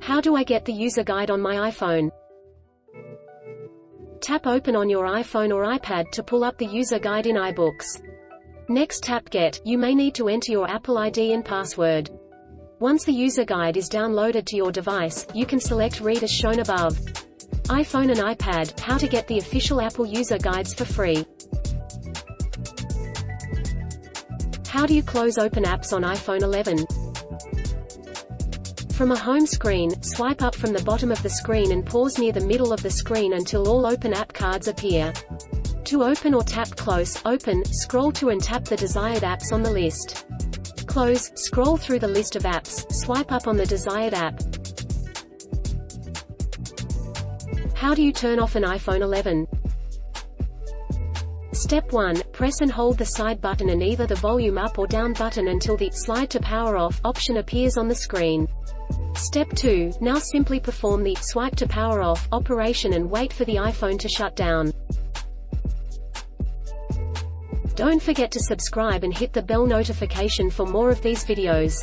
How do I get the user guide on my iPhone? Tap Open on your iPhone or iPad to pull up the user guide in iBooks. Next tap Get. You may need to enter your Apple ID and password. Once the user guide is downloaded to your device, you can select Read as shown above. iPhone and iPad, how to get the official Apple user guides for free. How do you close open apps on iPhone 11? From a home screen, swipe up from the bottom of the screen and pause near the middle of the screen until all open app cards appear. To open or tap Close, Open, scroll to and tap the desired apps on the list. Close, scroll through the list of apps, swipe up on the desired app. How do you turn off an iPhone 11? Step 1. Press and hold the side button and either the volume up or down button until the Slide to Power Off option appears on the screen. Step 2. Now simply perform the Swipe to Power Off operation and wait for the iPhone to shut down. Don't forget to subscribe and hit the bell notification for more of these videos.